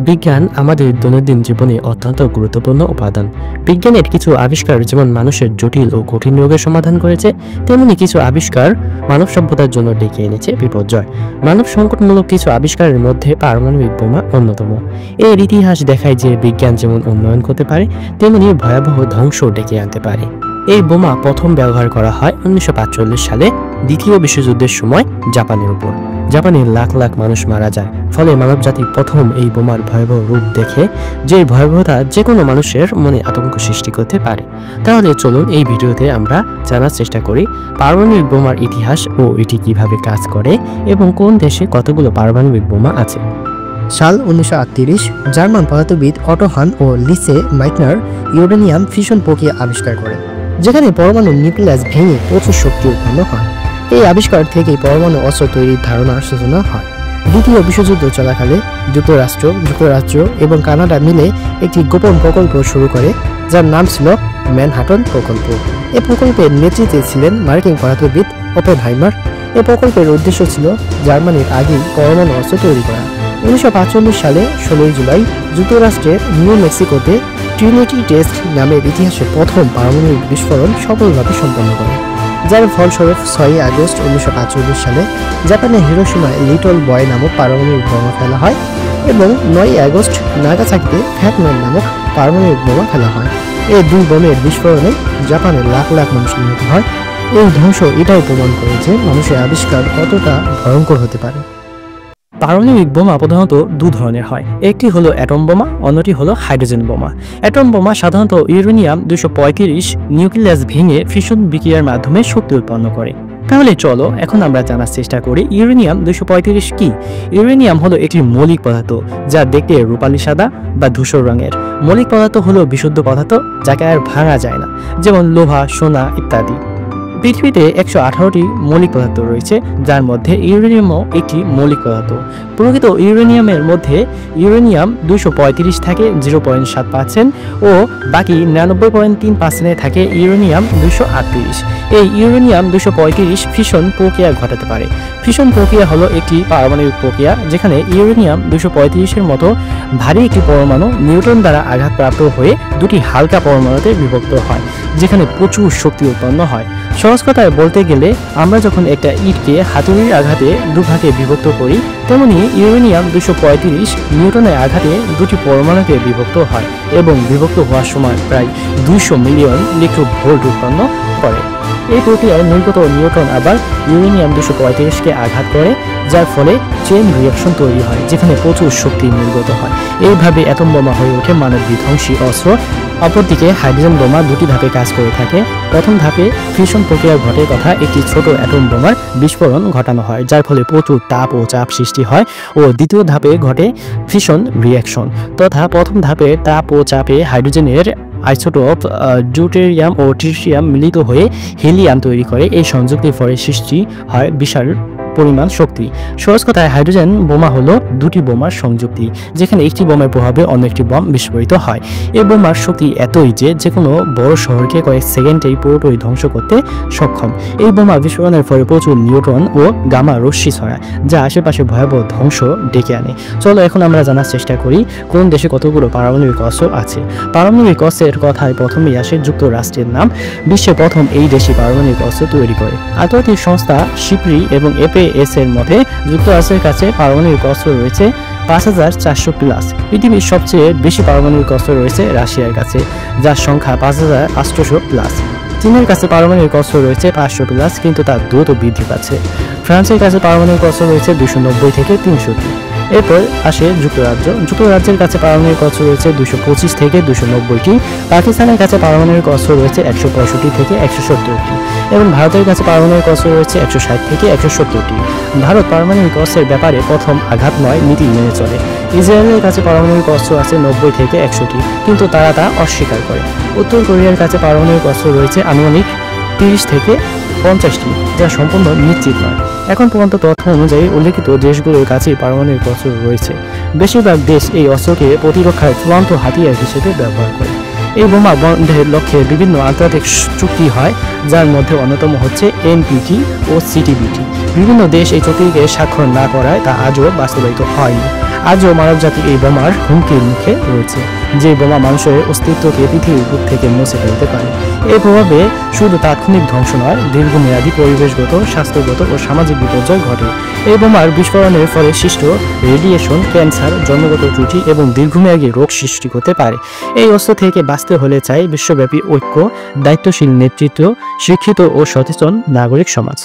বিজ্ঞান আমাদের দৈনন্দিন জীবনে অত্যন্ত গুরুত্বপূর্ণ উপাদান। বিজ্ঞানের কিছু আবিষ্কার যেমন মানুষের জটিল ও কঠিন রোগের সমাধান করেছে, তেমনি কিছু আবিষ্কার মানব সভ্যতার জন্য ডেকে এনেছে বিপর্যয়। মানব সংকটমূলক কিছু আবিষ্কারের মধ্যে পারমাণবিক বোমা অন্যতম। এর ইতিহাস দেখায় যে বিজ্ঞান যেমন উন্নয়ন করতে পারে, তেমনি ভয়াবহ ধ্বংস ডেকে আনতে পারে। এই বোমা প্রথম ব্যবহার করা হয় 1945 সালে দ্বিতীয় বিশ্বযুদ্ধের সময় জাপানের উপর। জাপানের লাখ লাখ মানুষ মারা যায়, ফলে মানবজাতি প্রথম এই বোমার ভয়াবহ রূপ দেখে, যে ভয়াবহতা যে কোনো মানুষের মনে আতঙ্ক সৃষ্টি করতে পারে। তাহলে চলুন এই ভিডিওতে আমরা জানার চেষ্টা করি পারমাণবিক বোমার ইতিহাস ও এটি কিভাবে কাজ করে এবং কোন দেশে কতগুলো পারমাণবিক বোমা আছে। সাল 1938 জার্মান পদার্থবিদ অটো হান ও লিসে মাইটনার ইউরেনিয়াম ফিশন প্রক্রিয়া আবিষ্কার করে, যেখানে পরমাণু নিউক্লিয়াস ভেঙে প্রচুর শক্তি উৎপন্ন হয়। এই আবিষ্কার থেকে পরমাণু অস্ত্র তৈরির ধারণার সূচনা হয়। দ্বিতীয় বিশ্বযুদ্ধ চলাকালে যুক্তরাজ্য এবং কানাডা মিলে একটি গোপন প্রকল্প শুরু করে, যার নাম ছিল ম্যানহাটন প্রকল্প। এই প্রকল্পের নেতৃত্বে ছিলেন মার্কিন পদার্থবিদ ওপেনহাইমার। এই প্রকল্পের উদ্দেশ্য ছিল জার্মানির আগেই পরমাণু অস্ত্র তৈরি করা। 1945 সালে 16 জুলাই যুক্তরাষ্ট্রের নিউ মেক্সিকোতে ট্রিনিটি টেস্ট নামের ইতিহাসে প্রথম পারমাণবিক বিস্ফোরণ সফলভাবে সম্পন্ন করে, যার ফলস্বরূপ 6 আগস্ট 1945 সালে জাপানের হিরোশিমায় লিটল বয় নামক পারমাণবিক বোমা ফেলা হয় এবং 9 আগস্ট নাগাসাকিতে ফ্যাট ম্যান নামক পারমাণবিক বোমা ফেলা হয়। এই দুই বোমের বিস্ফোরণে জাপানের লাখ লাখ মানুষ নিহত হয়। এই ধ্বংস এটাই প্রমাণ করে যে মানুষের আবিষ্কার কতটা ভয়ঙ্কর হতে পারে। পারমাণবিক বোমা প্রধানত দু ধরনের হয়, একটি হলো অ্যাটম বোমা, অন্যটি হলো হাইড্রোজেন বোমা। অ্যাটম বোমা সাধারণত ইউরেনিয়াম 235 নিউক্লিয়াস ভেঙে ফিশন বিক্রিয়ার মাধ্যমে শক্তি উৎপন্ন করে। তাহলে চলো এখন আমরা জানার চেষ্টা করি ইউরেনিয়াম 235 কি। ইউরেনিয়াম হলো একটি মৌলিক পদার্থ যা দেখতে রূপালী সাদা বা ধূসর রঙের। মৌলিক পদার্থ হলো বিশুদ্ধ পদার্থ যাকে আর ভাঙা যায় না, যেমন লোহা, সোনা ইত্যাদি। পৃথিবীতে 118টি মৌলিক পদার্থ রয়েছে, যার মধ্যে ইউরেনিয়ামও একটি মৌলিক পদার্থ। প্রকৃত ইউরেনিয়ামের মধ্যে ইউরেনিয়াম 235 থাকে 0.7% ও বাকি 99.3% থাকে ইউরেনিয়াম 238। এই ইউরেনিয়াম 235 ফিশন প্রক্রিয়া ঘটাতে পারে। ফিশন প্রক্রিয়া হলো একটি পারমাণবিক প্রক্রিয়া যেখানে ইউরেনিয়াম 235-এর মতো ভারী একটি পরমাণু নিউট্রন দ্বারা আঘাতপ্রাপ্ত হয়ে দুটি হালকা পরমাণুতে বিভক্ত হয়, যেখানে প্রচুর শক্তি উৎপন্ন হয়। সহজ কথায় বলতে গেলে, আমরা যখন একটা ইটকে হাতুড়ির আঘাতে দুভাগে বিভক্ত করি, তেমনি ইউরেনিয়াম 235 নিউটনের আঘাতে দুটি পরমাণুতে বিভক্ত হয় এবং বিভক্ত হওয়ার সময় প্রায় 200 মিলিয়ন ইলেকট্রোভোল্ট উৎপন্ন করে। এই প্রক্রিয়ায় নির্গত নিউট্রন আবার ইউরেনিয়াম 235-কে আঘাত করে, যার ফলে চেইন রিঅ্যাকশন তৈরি হয়, যেখানে প্রচুর শক্তি নির্গত হয়। এইভাবে অ্যাটম বোমা হয়ে ওঠে মানব বিধ্বংসী অস্ত্র। অপরদিকে হাইড্রোজেন বোমা দুটি ধাপে কাজ করে থাকে। প্রথম ধাপে ফিশন প্রক্রিয়া ঘটে তথা একটি ছোট অ্যাটম বোমার বিস্ফোরণ ঘটানো হয়, যার ফলে প্রচুর তাপ ও চাপ সৃষ্টি হয়। ও দ্বিতীয় ধাপে ঘটে ফিশন রিঅ্যাকশন তথা প্রথম ধাপে তাপ ও চাপে হাইড্রোজেনের আইসোটোপ ডিউটেরিয়াম ও ট্রিটিয়াম মিলিত হয়ে হিলিয়াম তৈরি করে। এই সংযুক্তির ফলে সৃষ্টি হয় বিশাল পরিমাণ শক্তি। সহজ কথায় হাইড্রোজেন বোমা হলো দুটি বোমার সংযুক্তি, যেখানে একটি বোমার প্রভাবে অন্য একটি বোম বিস্ফোরিত হয়। এই বোমার শক্তি এতই যে কোনো বড় শহরকে কয়েক সেকেন্ডেই পুরোপুরি ধ্বংস করতে সক্ষম। এই বোমা বিস্ফোরণের ফলে প্রচুর নিউট্রন ও গামা রশ্মি ছড়ায়, যা আশেপাশে ভয়াবহ ধ্বংস ডেকে আনে। চলো এখন আমরা জানার চেষ্টা করি কোন দেশে কতগুলো পারমাণবিক অস্ত্র আছে। পারমাণবিক অস্ত্রের কথায় প্রথমেই আসে যুক্তরাষ্ট্রের নাম। বিশ্বে প্রথম এই দেশে পারমাণবিক অস্ত্র তৈরি করে। আন্তর্জাতিক সংস্থা সিপ্রি এবং এর মধ্যে যুক্তরাষ্ট্রের কাছে পারমাণবিক অস্ত্র রয়েছে 5400 প্লাস। পৃথিবীর সবচেয়ে বেশি পারমাণবিক অস্ত্র রয়েছে রাশিয়ার কাছে, যার সংখ্যা 5800 প্লাস। চীনের কাছে পারমাণবিক অস্ত্র রয়েছে 500 প্লাস, কিন্তু তা দ্রুত বৃদ্ধি পাচ্ছে। ফ্রান্সের কাছে পারমাণবিক অস্ত্র রয়েছে 290 থেকে 300টি। এরপর আসে যুক্তরাজ্যের কাছে পারমাণবিক অস্ত্র রয়েছে 225 থেকে 290টি। পাকিস্তানের কাছে পারমাণবিক অস্ত্র রয়েছে 165 থেকে 170টি এবং ভারতের কাছে পারমাণবিক অস্ত্র রয়েছে 160 থেকে 170টি। ভারত পারমাণবিক অস্ত্রের ব্যাপারে প্রথম আঘাত নয় নীতি মেনে চলে। ইসরায়েলের কাছে পারমাণবিক অস্ত্র আছে 90 থেকে 100টি, কিন্তু তারা তা অস্বীকার করে। উত্তর কোরিয়ার কাছে পারমাণবিক অস্ত্র রয়েছে আনুমানিক 30 থেকে 50টি, যা সম্পূর্ণ নিশ্চিত নয়। এখন পর্যন্ত তথ্য অনুযায়ী উল্লেখিত দেশগুলোর কাছেই পারমাণবিক অস্ত্র রয়েছে। বেশিরভাগ দেশ এই অস্ত্রকে প্রতিরক্ষার চূড়ান্ত হাতিয়ার হিসেবে ব্যবহার করে। এই বোমা বন্ধের লক্ষ্যে বিভিন্ন আন্তর্জাতিক চুক্তি হয়, যার মধ্যে অন্যতম হচ্ছে এনপিটি ও সিটিবিটি। বিভিন্ন দেশ এই চুক্তিকে স্বাক্ষর না করায় তা আজও বাস্তবায়িত হয়নি। আজও মানবজাতি এই বোমার হুমকির মুখে রয়েছে, যে বোমা মানুষের অস্তিত্বকে পৃথিবীর বুক থেকে মুছে ফেলতে পারে। এই প্রভাবে শুধু তাৎক্ষণিক ধ্বংস নয়, দীর্ঘমেয়াদী পরিবেশগত, স্বাস্থ্যগত ও সামাজিক বিপর্যয় ঘটে। এই বোমার বিস্ফোরণের ফলে সৃষ্ট রেডিয়েশন ক্যান্সার, জন্মগত ত্রুটি এবং দীর্ঘমেয়াদী রোগ সৃষ্টি হতে পারে। এই অস্ত্র থেকে বাঁচতে হলে চাই বিশ্বব্যাপী ঐক্য, দায়িত্বশীল নেতৃত্ব, শিক্ষিত ও সচেতন নাগরিক সমাজ।